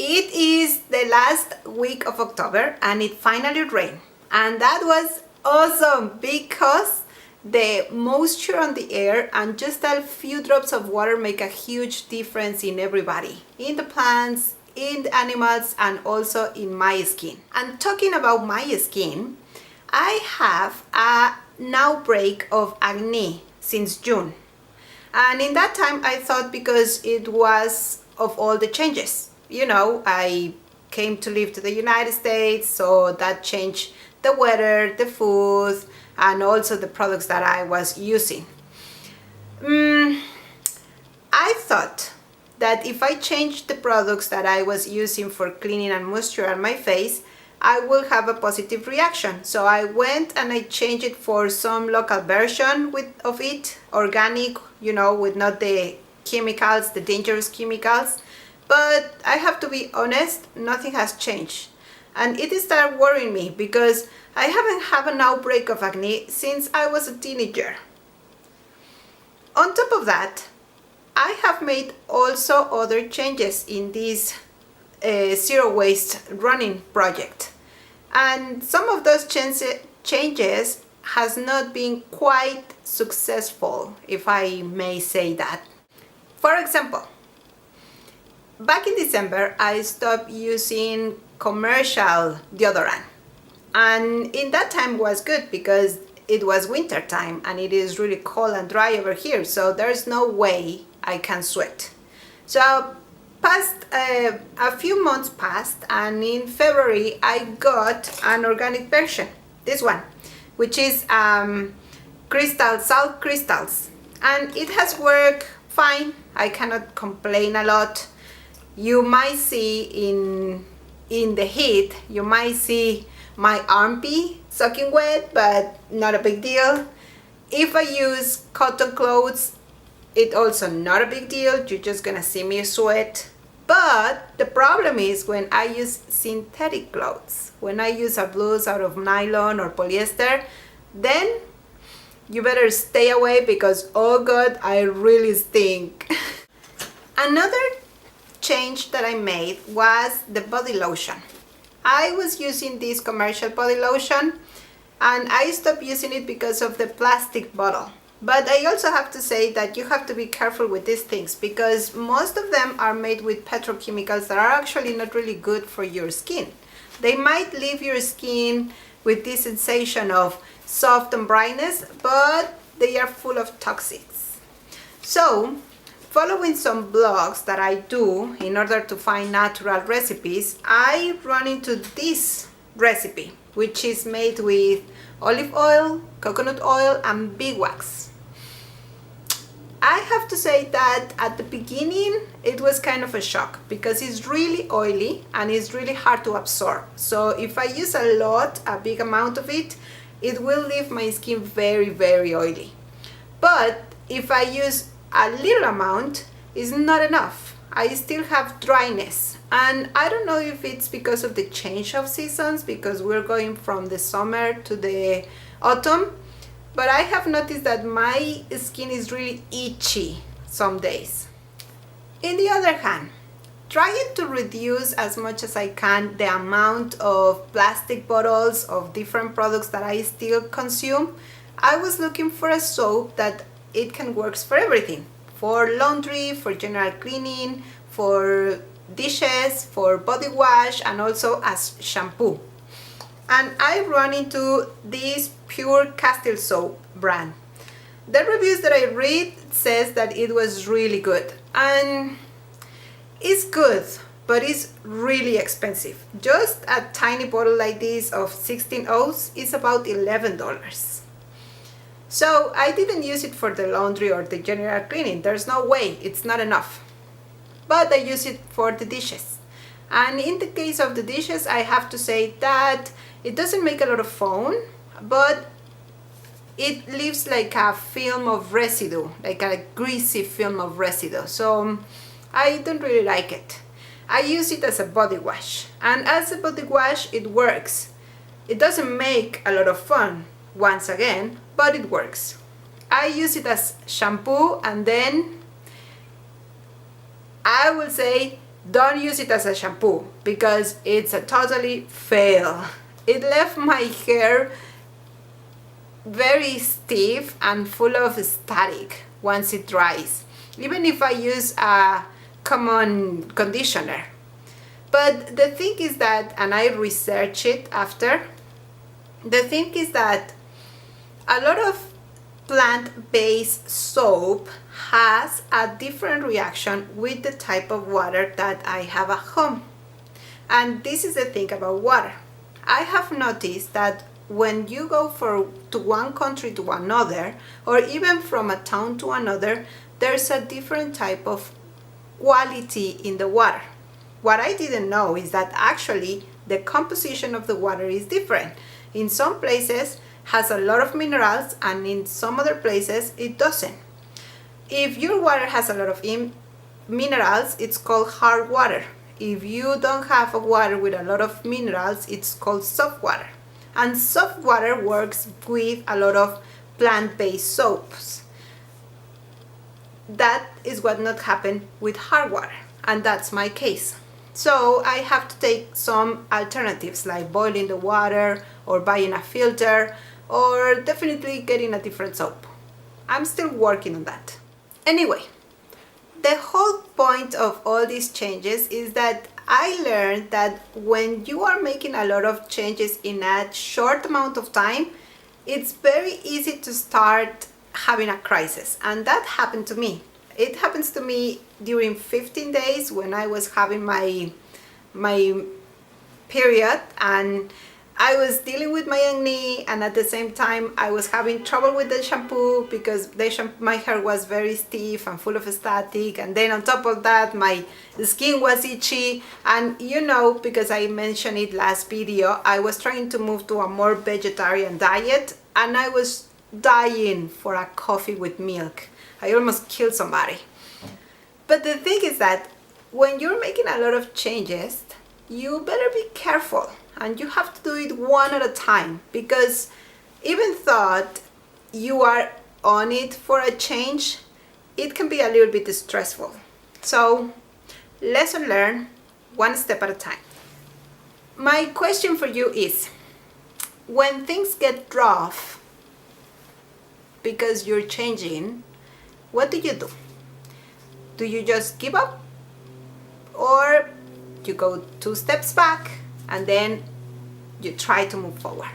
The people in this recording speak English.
It is the last week of October and it finally rained. And that was awesome because the moisture on the air and just a few drops of water make a huge difference in everybody, in the plants, in the animals, and also in my skin. And talking about my skin, I have an outbreak of acne since June. And in that time I thought because it was of all the changes. You know, I came to live to the United States, so that changed the weather, the food, and also the products that I was using. I thought that if I changed the products that I was using for cleaning and moisture on my face, I will have a positive reaction. So I went and I changed it for some local version of it, organic, you know, with not the chemicals, the dangerous chemicals. But I have to be honest, nothing has changed. And it started worrying me because I haven't had an outbreak of acne since I was a teenager. On top of that, I have made also other changes in this zero waste running project. And some of those changes has not been quite successful, if I may say that. For example, back in December, I stopped using commercial deodorant. And in that time was good because it was winter time and it is really cold and dry over here. So there's no way I can sweat. So a few months passed and in February I got an organic version, this one, which is salt crystals. And it has worked fine. I cannot complain a lot. You might see in the heat, you might see my armpit soaking wet, but not a big deal. If I use cotton clothes, it's also not a big deal. You're just gonna see me sweat. But the problem is when I use synthetic clothes, when I use a blouse out of nylon or polyester, then you better stay away because, oh God, I really stink. Another change that I made was the body lotion. I was using this commercial body lotion and I stopped using it because of the plastic bottle. But I also have to say that you have to be careful with these things because most of them are made with petrochemicals that are actually not really good for your skin. They might leave your skin with this sensation of soft and brightness, but they are full of toxics. So, following some blogs that I do in order to find natural recipes, I run into this recipe, which is made with olive oil, coconut oil, and beeswax. I have to say that at the beginning it was kind of a shock because it's really oily and it's really hard to absorb. So if I use a big amount of it, it will leave my skin very, very oily. But if I use a little amount, it's not enough. I still have dryness. And I don't know if it's because of the change of seasons, because we're going from the summer to the autumn, but I have noticed that my skin is really itchy some days. In the other hand, trying to reduce as much as I can the amount of plastic bottles of different products that I still consume, I was looking for a soap that it can work for everything. For laundry, for general cleaning, for dishes, for body wash, and also as shampoo. And I run into this Pure Castile soap brand. The reviews that I read says that it was really good. And it's good, but it's really expensive. Just a tiny bottle like this of 16 ounces is about $11. So I didn't use it for the laundry or the general cleaning. There's no way, it's not enough. But I use it for the dishes. And in the case of the dishes, I have to say that it doesn't make a lot of foam, but it leaves like a film of residue, like a greasy film of residue. So I don't really like it. I use it as a body wash. And as a body wash, it works. It doesn't make a lot of foam, once again, but it works. I use it as shampoo and then I will say Don't use it as a shampoo because it's a totally fail. It left my hair very stiff and full of static once it dries, even if I use a common conditioner. But the thing is that, and I researched it after, the thing is that a lot of plant-based soap has a different reaction with the type of water that I have at home. And this is the thing about water. I have noticed that when you go to one country to another, or even from a town to another, there's a different type of quality in the water. What I didn't know is that actually the composition of the water is different. In some places has a lot of minerals and in some other places it doesn't. If your water has a lot of minerals, it's called hard water. If you don't have a water with a lot of minerals, it's called soft water. And soft water works with a lot of plant-based soaps. That is what not happen with hard water, and that's my case. So I have to take some alternatives like boiling the water or buying a filter or definitely getting a different soap. I'm still working on that. Anyway, the whole point of all these changes is that I learned that when you are making a lot of changes in a short amount of time, it's very easy to start having a crisis, and that happened to me. It happens to me during 15 days when I was having my period, and I was dealing with my acne, and at the same time I was having trouble with the shampoo because my hair was very stiff and full of static, and then on top of that my skin was itchy. And you know, because I mentioned it last video, I was trying to move to a more vegetarian diet, and I was dying for a coffee with milk. I almost killed somebody. But the thing is that when you're making a lot of changes, you better be careful, and you have to do it one at a time, because even though you are on it for a change, it can be a little bit stressful. So lesson learned, one step at a time. My question for you is, when things get rough because you're changing, what do you do? Do you just give up? Or you go 2 steps back and then you try to move forward?